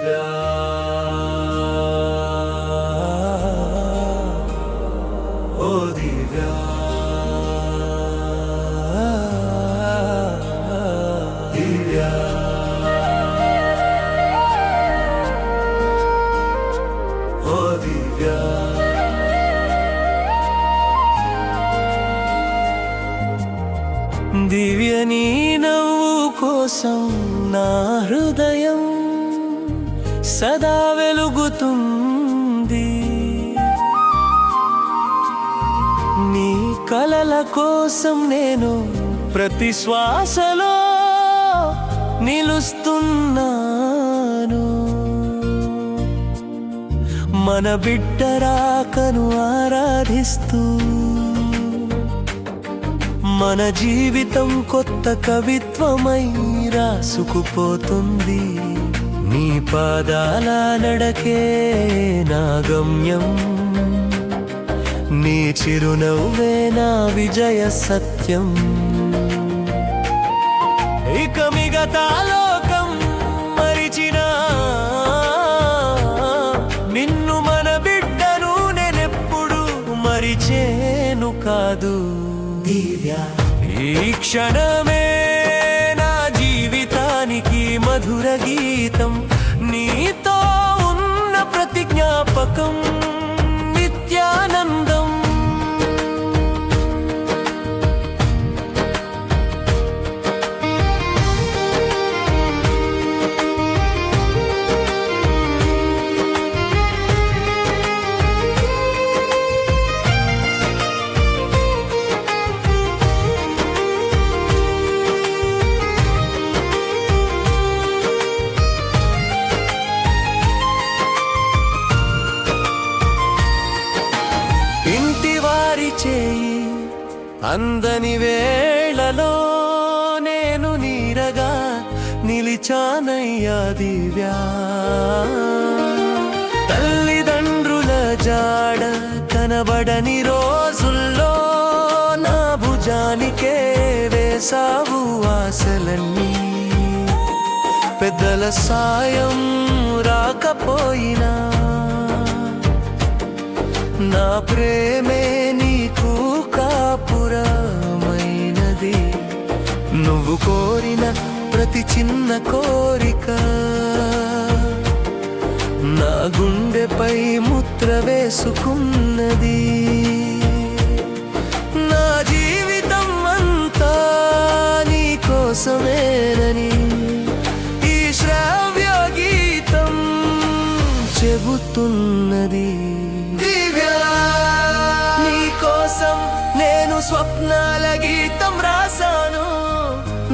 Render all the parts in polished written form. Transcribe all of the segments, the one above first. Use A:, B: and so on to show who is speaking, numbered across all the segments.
A: దివ్యా ఓ దివ్యా దివ్యా ఓ దివ్యా దివ్య నీ నవ్వు కోసం నా హృదయం సదా వెలుగుతుంది. నీ కలల కోసం నేను ప్రతి శ్వాసలో నిలుస్తున్నాను. మన బిడ్డ రాకను ఆరాధిస్తూ మన జీవితం కొత్త కవిత్వమై రాసుకుపోతుంది. నీ పాదాల నడకే నా గమ్యం, నీ చిరునవ్వే నా విజయ సత్యం. ఇక మిగతా లోకం మరిచిన నిన్ను మన బిడ్డను నేనెప్పుడు మరిచేను కాదు. ఈ క్షణమే నా జీవితానికి మధుర గీతం, నీతో ఉన్న ప్రతి జ్ఞాపకం నిత్యానందం. చేయి అందని వేళలో నేను నీరగా నిలిచానయ్యా దివ్యా. తల్లిదండ్రుల జాడ కనబడని రోజుల్లో నా భుజానికే వేసావు ఆశలన్నీ. పెద్దల సాయం రాకపోయినా నా ప్రేమే నీకు కాపురమైనది. నువ్వు కోరిన ప్రతి చిన్న కోరిక నా గుండెపై ముద్ర వేసుకున్నది. నా జీవితం అంతా నీ కోసమేనని ఈ శ్రావ్య గీతం చెబుతున్నది. నేను స్వప్నాల గీతం రాశాను,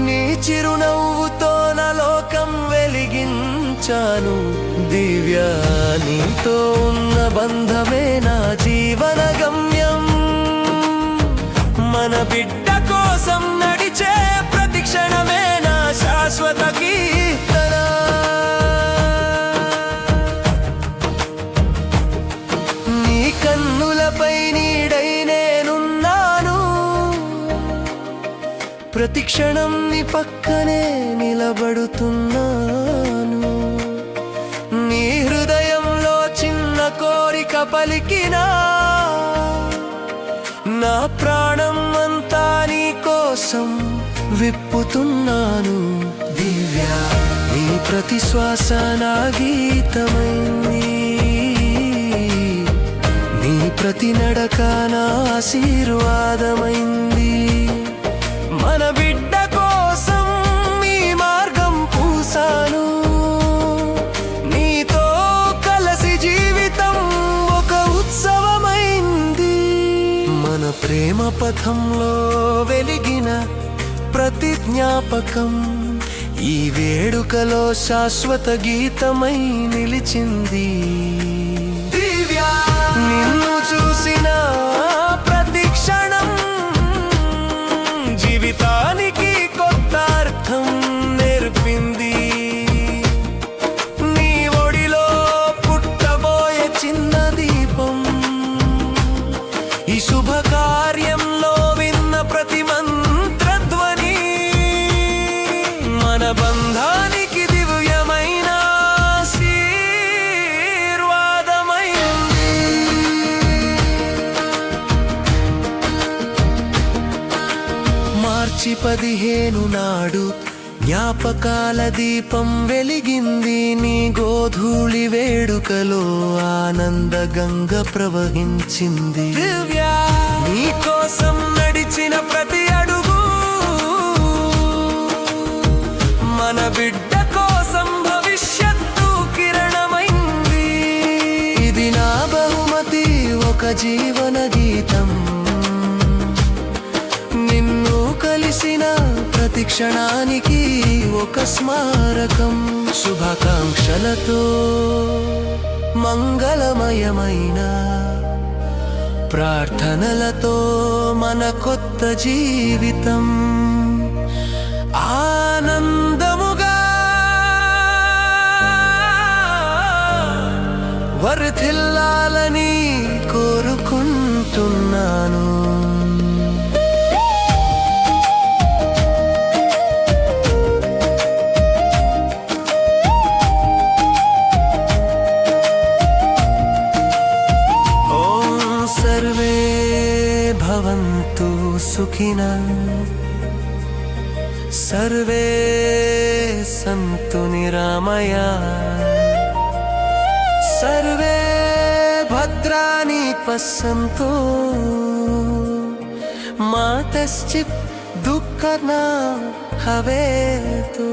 A: నీ చిరునవ్వుతో నా లోకం వెలిగించాను. దివ్యా నీతో ఉన్న బంధమే నా జీవన గమ్యం. మన బిడ్డ కోసం నడిచే ప్రతి క్షణమే నా శాశ్వత కీర్తన. నీ కన్నులపై నీడై ప్రతి క్షణం నీ పక్కనే నిలబడుతున్నాను. నీ హృదయంలో చిన్న కోరిక పలికినా నా ప్రాణం అంతా నీ కోసం విప్పుతున్నాను. దివ్యా నీ ప్రతి శ్వాస నా గీతమైంది, నీ ప్రతి నడక నా ఆశీర్వాదమైంది. మన బిడ్డ కోసం ఈ మార్గం పూసాను, నీతో కలిసి జీవితం ఒక ఉత్సవమైంది. మన ప్రేమ పథంలో వెలిగిన ప్రతి జ్ఞాపకం ఈ వేడుకలో శాశ్వత గీతమై నిలిచింది. దివ్యా నిన్ను చూసిన ప్రతి క్షణం జీవితానికి కొత్త అర్థం నేర్పింది. నీ ఒడిలో పుట్టబోయే చిన్న దీపం ఈ శుభకార్యంలో విన్న ప్రతి మంత్రధ్వని మన బంధానికి దివ్యమైన 15 నాడు జ్ఞాపకాల దీపం వెలిగింది. నీ గోధూళి వేడుకలో ఆనంద గంగ ప్రవహించింది. దివ్య నీ కోసం నడిచిన ప్రతి అడుగు మన బిడ్డ కోసం భవిష్యత్తు కిరణమైంది. ఇది నా బహుమతి, ఒక జీవన గీతం. నిన్ను కలిసిన ప్రతి క్షణానికి ఒక స్మారకం. శుభాకాంక్షలతో మంగళమయమైన ప్రార్థనలతో మన కొత్త జీవితం ఆనందముగా వర్ధిల్లాలని కోరుకుంటున్నాను. సర్వే భవంతు సుఖినః, సర్వే సంతు నిరామయాః, సర్వే భద్రాణి పశ్యంతు మా కశ్చిత్ దుఃఖ న భవేతు.